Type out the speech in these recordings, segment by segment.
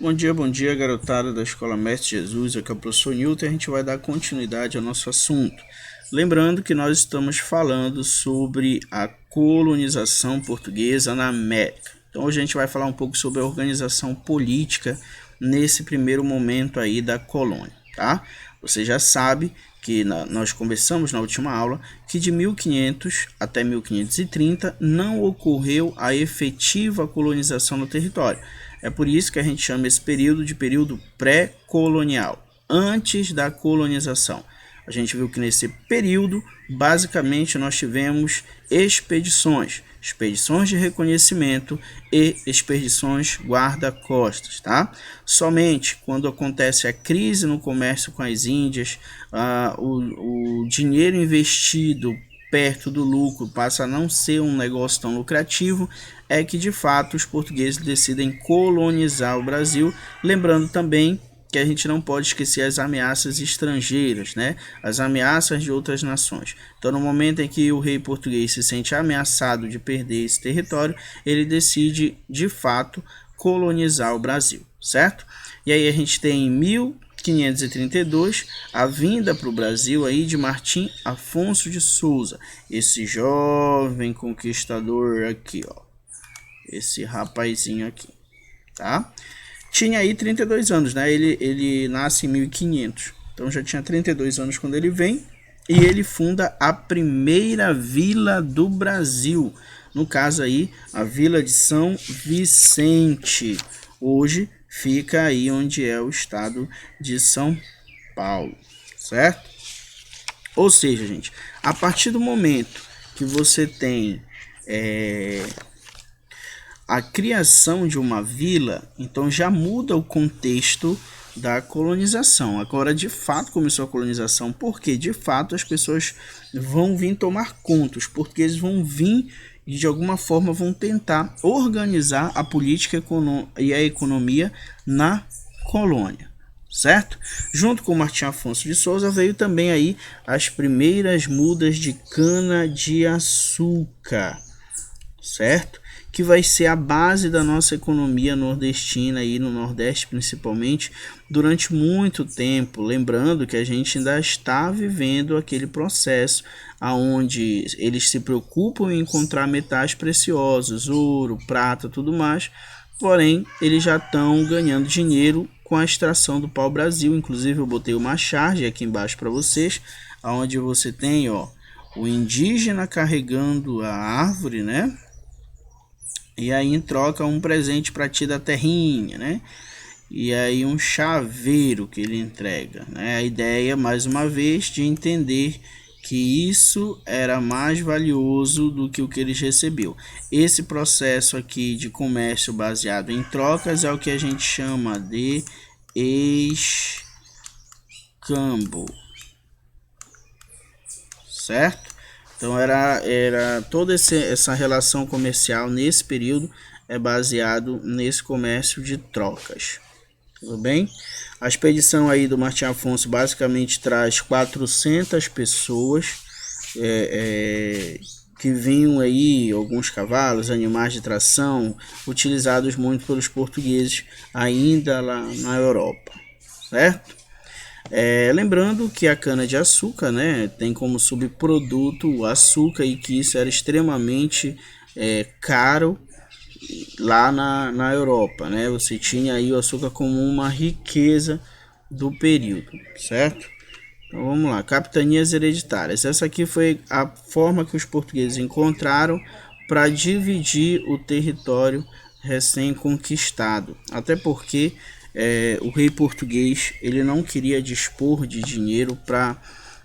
Bom dia, garotada da Escola Mestre Jesus. Aqui é o professor Newton e a gente vai dar continuidade ao nosso assunto. Lembrando que nós estamos falando sobre a colonização portuguesa na América. Então hoje a gente vai falar um pouco sobre a organização política nesse primeiro momento aí da colônia, tá? Você já sabe que nós conversamos na última aula que de 1500 até 1530 não ocorreu a efetiva colonização no território. É por isso que a gente chama esse período de período pré-colonial, antes da colonização. A gente viu que nesse período, basicamente, nós tivemos expedições de reconhecimento e expedições guarda-costas, tá? Somente quando acontece a crise no comércio com as Índias, o dinheiro investido perto do lucro passa a não ser um negócio tão lucrativo, é que de fato os portugueses decidem colonizar o Brasil, lembrando também que a gente não pode esquecer as ameaças estrangeiras, né? As ameaças de outras nações. Então, no momento em que o rei português se sente ameaçado de perder esse território, ele decide, de fato, colonizar o Brasil, certo? E aí a gente tem em 1532 a vinda para o Brasil aí de Martim Afonso de Souza, esse jovem conquistador aqui, ó, esse rapazinho aqui, tá? Tinha aí 32 anos, né? Ele nasce em 1500, então já tinha 32 anos quando ele vem e ele funda a primeira vila do Brasil. No caso aí, a Vila de São Vicente. Hoje fica aí onde é o estado de São Paulo, certo? Ou seja, gente, a partir do momento que você tem a criação de uma vila, então já muda o contexto da colonização. Agora, de fato, começou a colonização, porque de fato as pessoas vão vir tomar conta, os portugueses vão vir e de alguma forma vão tentar organizar a política e a economia na colônia, certo? Junto com Martim Afonso de Souza veio também aí as primeiras mudas de cana de açúcar, certo? Que vai ser a base da nossa economia nordestina e no Nordeste principalmente durante muito tempo, lembrando que a gente ainda está vivendo aquele processo aonde eles se preocupam em encontrar metais preciosos, ouro, prata, tudo mais, porém eles já estão ganhando dinheiro com a extração do pau-brasil. Inclusive eu botei uma charge aqui embaixo para vocês, aonde você tem, ó, o indígena carregando a árvore, né? E aí em troca um presente para ti da terrinha, né? E aí um chaveiro que ele entrega, né? A ideia, mais uma vez, de entender que isso era mais valioso do que o que eles receberam. Esse processo aqui de comércio baseado em trocas é o que a gente chama de escambo, certo? Então era toda essa relação comercial nesse período é baseado nesse comércio de trocas. Tudo bem? A expedição aí do Martim Afonso basicamente traz 400 pessoas que vinham aí, alguns cavalos, animais de tração, utilizados muito pelos portugueses ainda lá na Europa, certo? Lembrando que a cana-de-açúcar, né, tem como subproduto o açúcar e que isso era extremamente caro lá na Europa, né? Você tinha aí o açúcar como uma riqueza do período, certo? Então vamos lá, capitanias hereditárias. Essa aqui foi a forma que os portugueses encontraram para dividir o território recém-conquistado, até porque o rei português ele não queria dispor de dinheiro para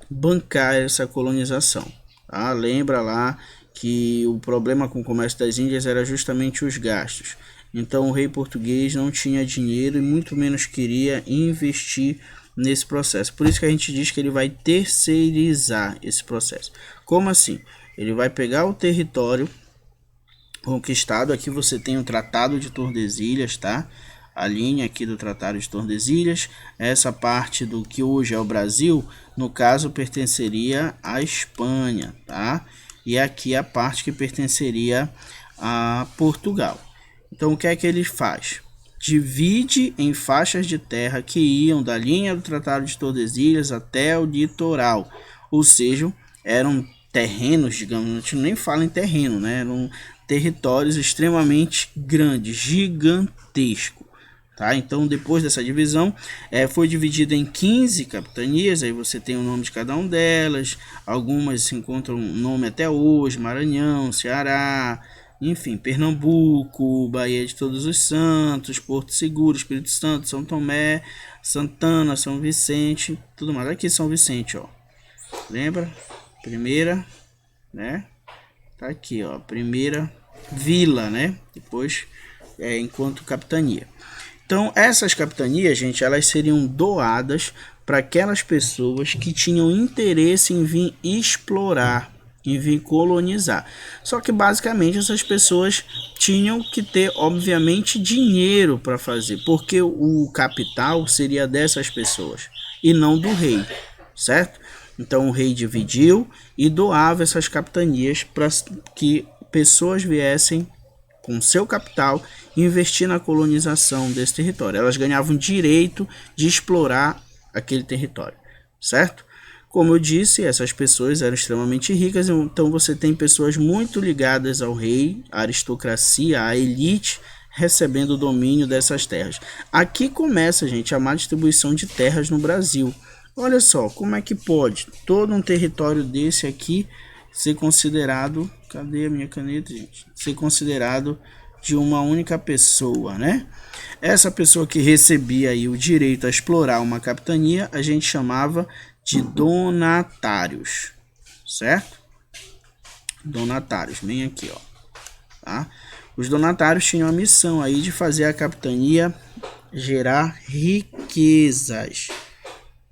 bancar essa colonização, tá? Lembra lá que o problema com o comércio das Índias era justamente os gastos. Então o rei português não tinha dinheiro e muito menos queria investir nesse processo. Por isso que a gente diz que ele vai terceirizar esse processo. Como assim? Ele vai pegar o território conquistado. Aqui você tem o Tratado de Tordesilhas, tá? A linha aqui do Tratado de Tordesilhas, essa parte do que hoje é o Brasil, no caso pertenceria à Espanha, tá? E aqui a parte que pertenceria a Portugal. Então o que é que ele faz? divide em faixas de terra que iam da linha do Tratado de Tordesilhas até o litoral, ou seja, eram terrenos, digamos, a gente nem fala em terreno, né? Eram territórios extremamente grandes, gigantescos. Tá? Então, depois dessa divisão, foi dividida em 15 capitanias, aí você tem o nome de cada uma delas, algumas se encontram nome até hoje, Maranhão, Ceará, enfim, Pernambuco, Bahia de Todos os Santos, Porto Seguro, Espírito Santo, São Tomé, Santana, São Vicente, tudo mais. Aqui São Vicente, ó, lembra? Primeira, né? Tá aqui, ó, primeira vila, né? Depois, enquanto capitania. Então, essas capitanias, gente, elas seriam doadas para aquelas pessoas que tinham interesse em vir explorar, em vir colonizar. Só que, basicamente, essas pessoas tinham que ter, obviamente, dinheiro para fazer, porque o capital seria dessas pessoas e não do rei, certo? Então, o rei dividiu e doava essas capitanias para que pessoas viessem com seu capital investir na colonização desse território. Elas ganhavam direito de explorar aquele território, certo? Como eu disse, essas pessoas eram extremamente ricas, então você tem pessoas muito ligadas ao rei, à aristocracia, à elite, recebendo o domínio dessas terras. Aqui começa, gente, a má distribuição de terras no Brasil. Olha só, como é que pode todo um território desse aqui ser considerado... Cadê a minha caneta, gente? Ser considerado de uma única pessoa, né? Essa pessoa que recebia aí o direito a explorar uma capitania, a gente chamava de donatários, certo? Donatários, bem aqui, ó. Tá? Os donatários tinham a missão aí de fazer a capitania gerar riquezas,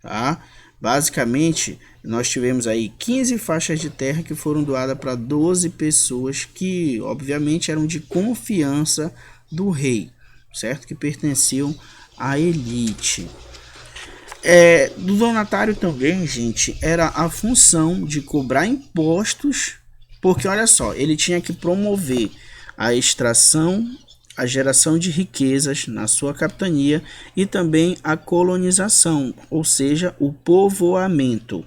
tá? Basicamente, nós tivemos aí 15 faixas de terra que foram doadas para 12 pessoas que, obviamente, eram de confiança do rei, certo? Que pertenciam à elite. Do donatário também, gente, era a função de cobrar impostos, porque, olha só, ele tinha que promover a extração, a geração de riquezas na sua capitania e também a colonização, ou seja, o povoamento,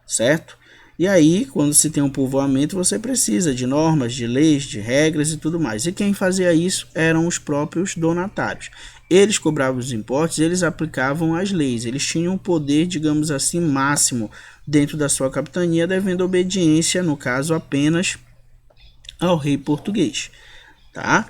certo? E aí, quando se tem um povoamento, você precisa de normas, de leis, de regras e tudo mais. E quem fazia isso eram os próprios donatários. Eles cobravam os impostos, eles aplicavam as leis, eles tinham um poder, digamos assim, máximo dentro da sua capitania, devendo obediência, no caso, apenas ao rei português, tá?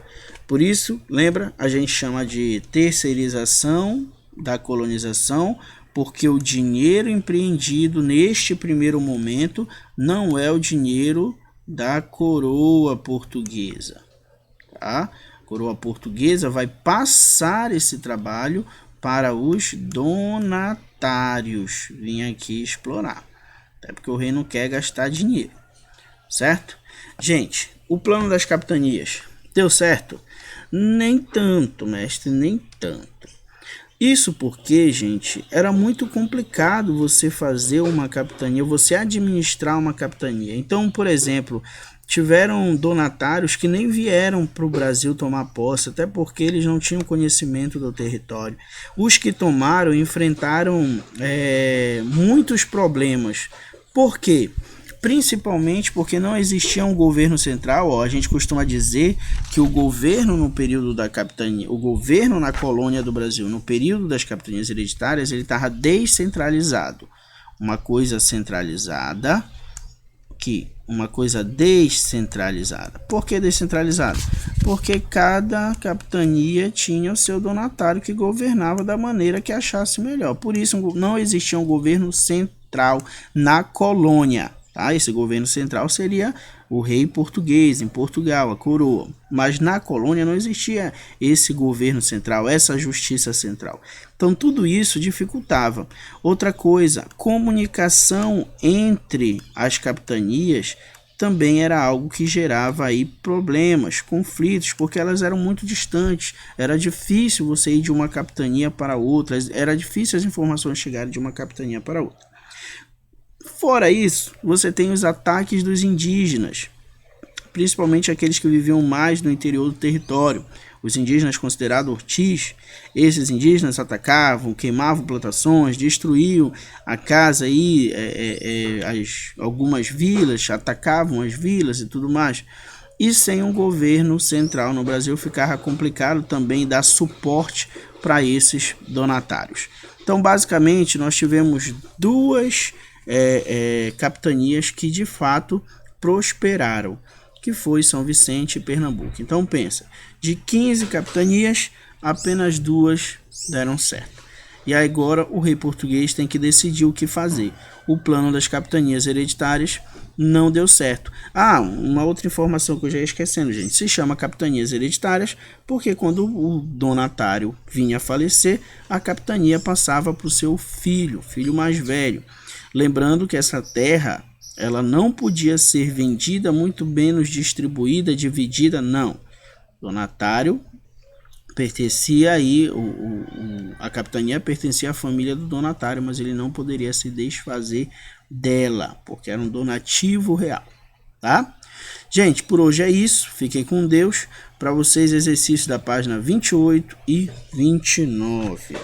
Por isso, lembra, a gente chama de terceirização da colonização, porque o dinheiro empreendido neste primeiro momento não é o dinheiro da coroa portuguesa, tá? A coroa portuguesa vai passar esse trabalho para os donatários vir aqui explorar, até porque o rei não quer gastar dinheiro, certo? Gente, o plano das capitanias deu certo? Nem tanto, mestre, nem tanto. Isso porque, gente, era muito complicado você fazer uma capitania, você administrar uma capitania. Então, por exemplo, tiveram donatários que nem vieram para o Brasil tomar posse, até porque eles não tinham conhecimento do território. Os que tomaram enfrentaram muitos problemas. Por quê? Principalmente porque não existia um governo central. A gente costuma dizer que o governo no período da capitania, o governo na colônia do Brasil, no período das capitanias hereditárias, ele estava descentralizado. Uma coisa centralizada, uma coisa descentralizada. Por que descentralizada? Porque cada capitania tinha o seu donatário que governava da maneira que achasse melhor. Por isso não existia um governo central na colônia. Tá? Esse governo central seria o rei português em Portugal, a coroa. Mas na colônia não existia esse governo central, essa justiça central. Então tudo isso dificultava. Outra coisa, comunicação entre as capitanias também era algo que gerava aí problemas, conflitos, porque elas eram muito distantes. Era difícil você ir de uma capitania para outra, era difícil as informações chegarem de uma capitania para outra. Fora isso, você tem os ataques dos indígenas, principalmente aqueles que viviam mais no interior do território. os indígenas considerados ortis, esses indígenas atacavam, queimavam plantações, destruíam a casa e algumas vilas, atacavam as vilas e tudo mais. E sem um governo central no Brasil ficava complicado também dar suporte para esses donatários. Então, basicamente, nós tivemos duas capitanias que de fato prosperaram, que foi São Vicente e Pernambuco. Então pensa, de 15 capitanias, apenas 2 deram certo. E agora o rei português tem que decidir o que fazer. O plano das capitanias hereditárias não deu certo. Uma outra informação que eu já ia esquecendo, gente. Se chama capitanias hereditárias porque quando o donatário vinha a falecer, a capitania passava para o seu filho mais velho. Lembrando que essa terra, ela não podia ser vendida, muito menos distribuída, dividida, não. Donatário pertencia aí, a capitania pertencia à família do donatário, mas ele não poderia se desfazer dela, porque era um donativo real, tá? Gente, por hoje é isso. Fiquem com Deus. Para vocês, exercício da página 28 e 29.